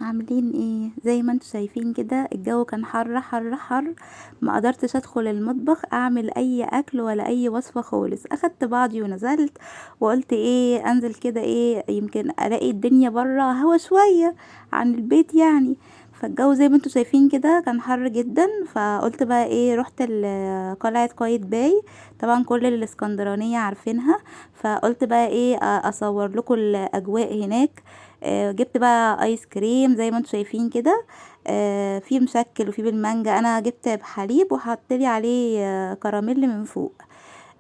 عاملين ايه؟ زي ما انتوا شايفين كده الجو كان حر حر حر. ما قدرتش ادخل المطبخ اعمل اي اكل ولا اي وصفة خالص. اخدت بعضي ونزلت وقلت ايه انزل كده، ايه يمكن الاقي الدنيا برا هوا شوية عن البيت يعني. فالجو زي ما انتوا شايفين كده كان حر جدا، فقلت بقى ايه رحت قلعة قايتباي. طبعا كل الاسكندرانية عارفينها. فقلت بقى ايه اصور لكم الاجواء هناك. جبت بقى ايس كريم زي ما انتم شايفين كده. في مشكل وفي بالمانجا، انا جبت بحليب وحط لي عليه كراميل من فوق.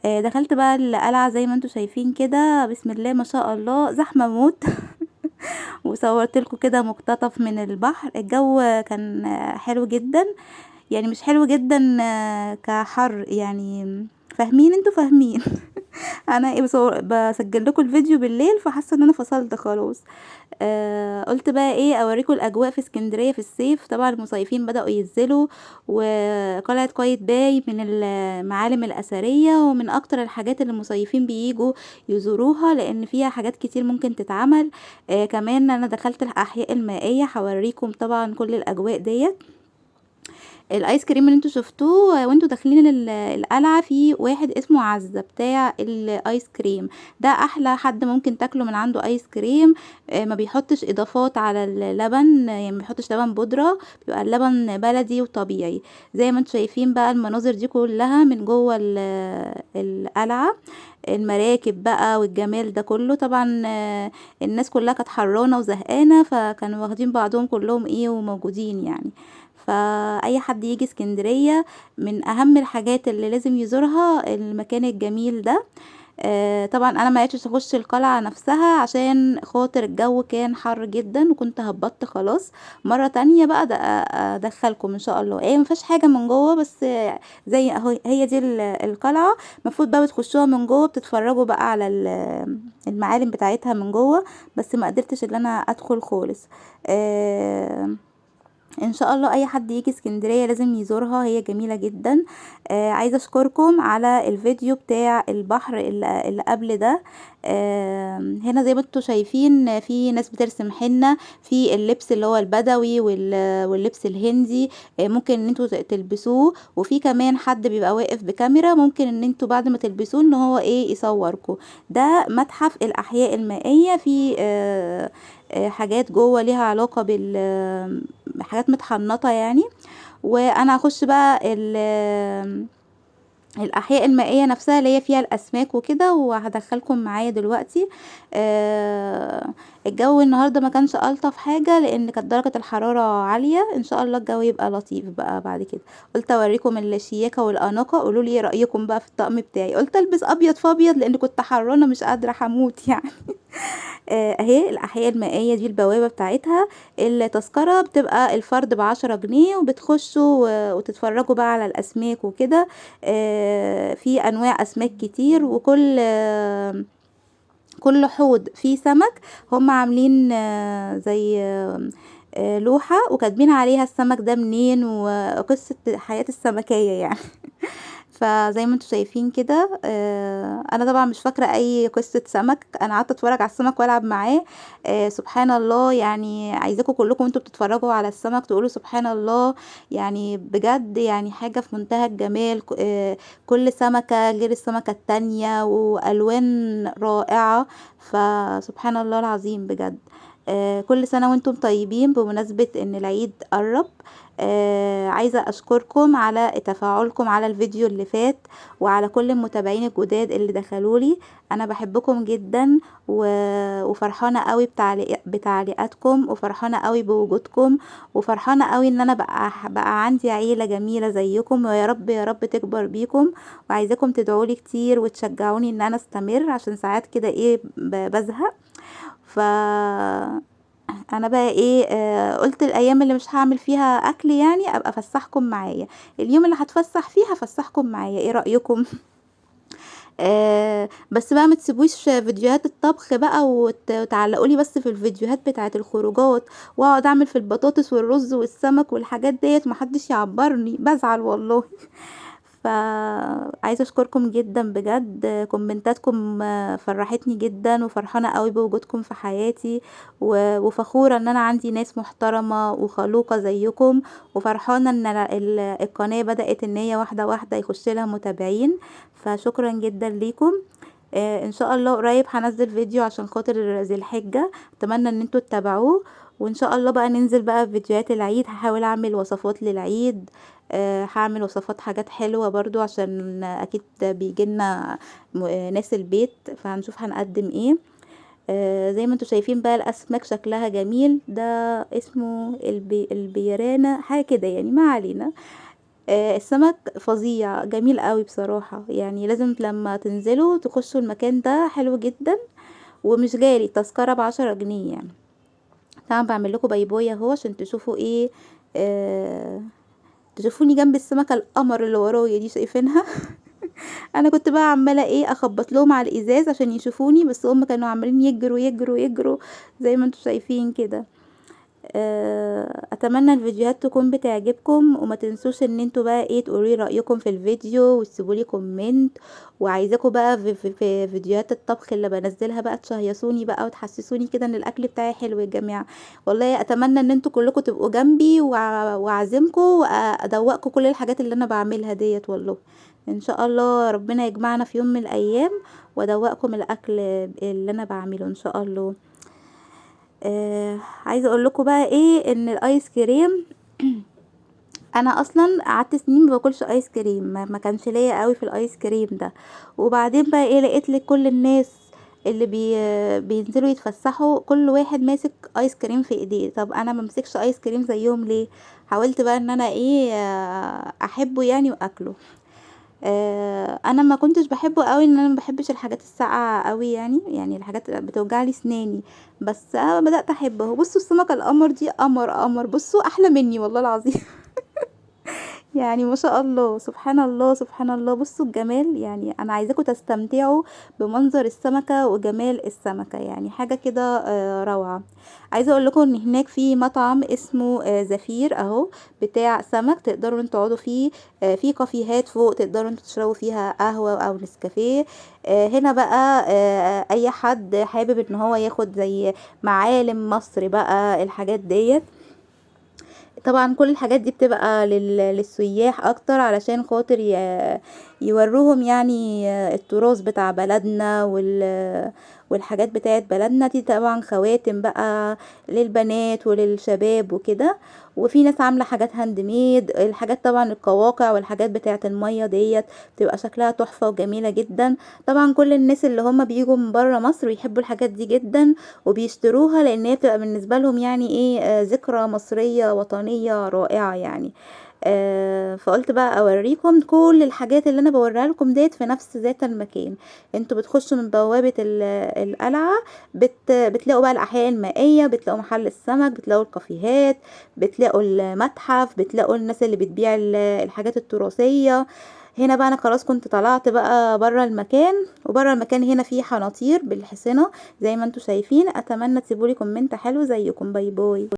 دخلت بقى القلعة زي ما انتم شايفين كده، بسم الله ما شاء الله زحمة موت. وصورت لكم كده مقتطف من البحر. الجو كان حلو جدا، يعني مش حلو جدا كحر يعني. فاهمين انتوا فاهمين. انا ايه بسجل لكم الفيديو بالليل، فحاسه ان انا فصلت خلاص. قلت بقى ايه اوريكم الاجواء في اسكندريه في الصيف. طبعا المصيفين بداوا ينزلوا، وقلعه قايتباي من المعالم الاثريه ومن اكتر الحاجات اللي المصيفين بييجوا يزوروها، لان فيها حاجات كتير ممكن تتعمل. كمان انا دخلت الاحياء المائيه، هوريكم طبعا كل الاجواء ديت. الايس كريم اللي انتوا شفتوه وانتوا داخلين القلعه، في واحد اسمه عزه بتاع الايس كريم. ده احلى حد ممكن تاكله من عنده ايس كريم. ما بيحطش اضافات على اللبن، يعني ما بيحطش لبن بودره، بيبقى اللبن بلدي وطبيعي. زي ما انتوا شايفين بقى المناظر دي كلها من جوه القلعه. المراكب بقى والجمال ده كله طبعا. الناس كلها كانت حرانه وزهقانه، فكانوا واخدين بعضهم كلهم ايه وموجودين يعني. فاي حد يجي اسكندرية، من اهم الحاجات اللي لازم يزورها المكان الجميل ده. طبعا انا ما عرفتش اخش القلعة نفسها عشان خاطر الجو كان حر جدا، وكنت هبطت خلاص. مرة تانية بقى ادخلكم ان شاء الله. ايه مفيش حاجة من جوه، بس زي اهو هي دي القلعة. المفروض بقى بتخشوها من جوه، بتتفرجوا بقى على المعالم بتاعتها من جوه. بس ما قدرتش ان انا ادخل خالص. ان شاء الله اي حد يجي اسكندرية لازم يزورها، هي جميلة جدا. عايزة اشكركم على الفيديو بتاع البحر اللي قبل ده. هنا زي ما انتوا شايفين في ناس بترسم حنة في اللبس اللي هو البدوي واللبس الهندي. ممكن ان انتوا تلبسوه، وفي كمان حد بيبقى واقف بكاميرا، ممكن ان انتوا بعد ما تلبسوه ان هو ايه يصوركم. ده متحف الاحياء المائية، في حاجات جوه ليها علاقة حاجات متحنطة يعني. وانا هخش بقى الاحياء المائيه نفسها اللي هي فيها الاسماك وكده، وهدخلكم معايا دلوقتي. آه، الجو النهارده ما كانش الطف حاجه، لان كانت درجه الحراره عاليه. ان شاء الله الجو يبقى لطيف بقى بعد كده. قلت اوريكم الشياكه والاناقه، قولوا لي ايه رايكم بقى في الطقم بتاعي. قلت البس ابيض في ابيض لان كنت حرانه مش قادره هموت يعني. اهي الاحياء المائيه دي البوابه بتاعتها. التذكره بتبقى الفرد ب10 جنيه، وبتخشوا وتتفرجوا بقى على الاسماك وكده. في انواع اسماك كتير، وكل كل حوض فيه سمك. هم عاملين زي لوحة وكاتبين عليها السمك ده منين وقصة حياة السمكية يعني. فزي ما انتوا شايفين كده، انا طبعا مش فاكره اي قصه سمك. انا قعدت اتفرج على السمك والعب معاه. سبحان الله، يعني عايزاكم كلكم انتوا بتتفرجوا على السمك تقولوا سبحان الله. يعني بجد يعني حاجه في منتهى الجمال. كل سمكه غير السمكه التانية، والوان رائعه. فسبحان الله العظيم بجد. كل سنة وانتم طيبين بمناسبة ان العيد قرب. عايزة اشكركم على تفاعلكم على الفيديو اللي فات، وعلى كل المتابعين الجداد اللي دخلولي. انا بحبكم جدا، وفرحانة قوي بتعليقاتكم، وفرحانة قوي بوجودكم، وفرحانة قوي ان انا بقى عندي عيلة جميلة زيكم، ويا رب يا رب تكبر بيكم. وعايزاكم تدعولي كتير وتشجعوني ان انا استمر، عشان ساعات كده ايه بزهق. ف انا بقى ايه قلت الايام اللي مش هعمل فيها اكل يعني ابقى افسحكم معايا. اليوم اللي هتفسح فيه هفسحكم معايا، ايه رايكم؟ بس بقى ما تسيبوش فيديوهات الطبخ بقى وتعلقوا لي بس في الفيديوهات بتاعه الخروجات، واقعد اعمل في البطاطس والرز والسمك والحاجات ديت، محدش يعبرني بزعل والله. فعايزة اشكركم جدا بجد، كومنتاتكم فرحتني جدا، وفرحانة قوي بوجودكم في حياتي، وفخورة ان انا عندي ناس محترمة وخلوقة زيكم، وفرحانة ان القناة بدأت ان هي واحدة واحدة يخش لها متابعين. فشكرا جدا ليكم. ان شاء الله قريب هنزل فيديو عشان خاطر ذي الحجة، اتمنى ان انتوا تتابعوه. وان شاء الله بقى ننزل بقى في فيديوهات العيد، هحاول اعمل وصفات للعيد، هعمل وصفات حاجات حلوة برضو عشان اكيد بيجيلنا ناس البيت، فهنشوف هنقدم ايه. زي ما انتوا شايفين بقى الاسماك شكلها جميل، ده اسمه البيرانة حاجة كده يعني، ما علينا. السمك فظيع جميل قوي بصراحة، يعني لازم لما تنزلوا تخشوا المكان ده، حلو جدا ومش غالي، تذكرة ب10 جنيه يعني. طبعا بعمل لكم بايبوي اهو عشان تشوفوا ايه، تشوفوني جنب السمكة القمر اللي ورايا دي، شايفينها؟ انا كنت بقى عمالة ايه اخبط لهم على الازاز عشان يشوفوني، بس هم كانوا عمالين يجروا يجروا يجروا زي ما انتوا شايفين كده. اتمنى الفيديوهات تكون بتعجبكم، وما تنسوش ان انتوا بقى ايه تقولوا رأيكم في الفيديو وتسيبوا لي كومنت. وعايزاكم بقى في فيديوهات الطبخ اللي بنزلها بقى تشهيصوني بقى وتحسسوني كده ان الاكل بتاعي حلو يا جماعه. والله اتمنى ان انتوا كلكم تبقوا جنبي، واعزمكم وادوقكم كل الحاجات اللي انا بعملها ديت والله. ان شاء الله ربنا يجمعنا في يوم من الايام، وادوقكم الاكل اللي انا بعمله ان شاء الله. عايزه اقول لكم بقى ايه، ان الايس كريم انا اصلا قعدت سنين ما باكلش ايس كريم، ما كانش ليا قوي في الايس كريم ده. وبعدين بقى ايه، لقيت لك كل الناس اللي بينزلوا يتفسحوا كل واحد ماسك ايس كريم في ايديه، طب انا ما امسكش ايس كريم زيهم ليه؟ حاولت بقى ان انا ايه احبه يعني واكله. انا ما كنتش بحبه قوي، ان انا ما بحبش الحاجات الساقعه قوي يعني الحاجات بتوجع لي سناني. بس بدات احبه. بصوا السمكه القمر دي، قمر قمر، بصوا احلى مني والله العظيم. يعني ما شاء الله، سبحان الله سبحان الله، بصوا الجمال. يعني انا عايزاكم تستمتعوا بمنظر السمكة وجمال السمكة، يعني حاجة كده روعة. عايزة اقول لكم ان هناك في مطعم اسمه زفير اهو، بتاع سمك، تقدروا انتوا تقعدوا فيه. في كافيهات فوق تقدروا انتوا تشربوا فيها قهوة او نسكافيه. هنا بقى اي حد حابب ان هو ياخد زي معالم مصر بقى الحاجات ديت. طبعا كل الحاجات دي بتبقى للسياح اكتر، علشان خاطر يوروهم يعني التراث بتاع بلدنا والحاجات بتاعت بلدنا دي. طبعا خواتم بقى للبنات وللشباب وكده. وفي ناس عاملة حاجات هاند ميد، الحاجات طبعا القواقع والحاجات بتاعت المية ديت بتبقى شكلها تحفة وجميلة جدا. طبعا كل الناس اللي هم بيجوا من برا مصر بيحبوا الحاجات دي جدا، وبيشتروها لان هي بتبقى بالنسبة لهم يعني ايه ذكرى مصرية وطنية رائعة يعني. فقلت بقى اوريكم كل الحاجات اللي انا بوريها لكم ديت في نفس ذات المكان. انتوا بتخشوا من بوابة القلعة، بتلاقوا بقى الاحياء المائية، بتلاقوا محل السمك، بتلاقوا الكافيهات، بتلاقوا المتحف، بتلاقوا الناس اللي بتبيع الحاجات التراثية. هنا بقى انا خلاص كنت طلعت بقى بره المكان، وبره المكان هنا في حناطير بالحصنة زي ما انتوا شايفين. اتمنى تسيبولي كومنت حلو زيكم. باي باي.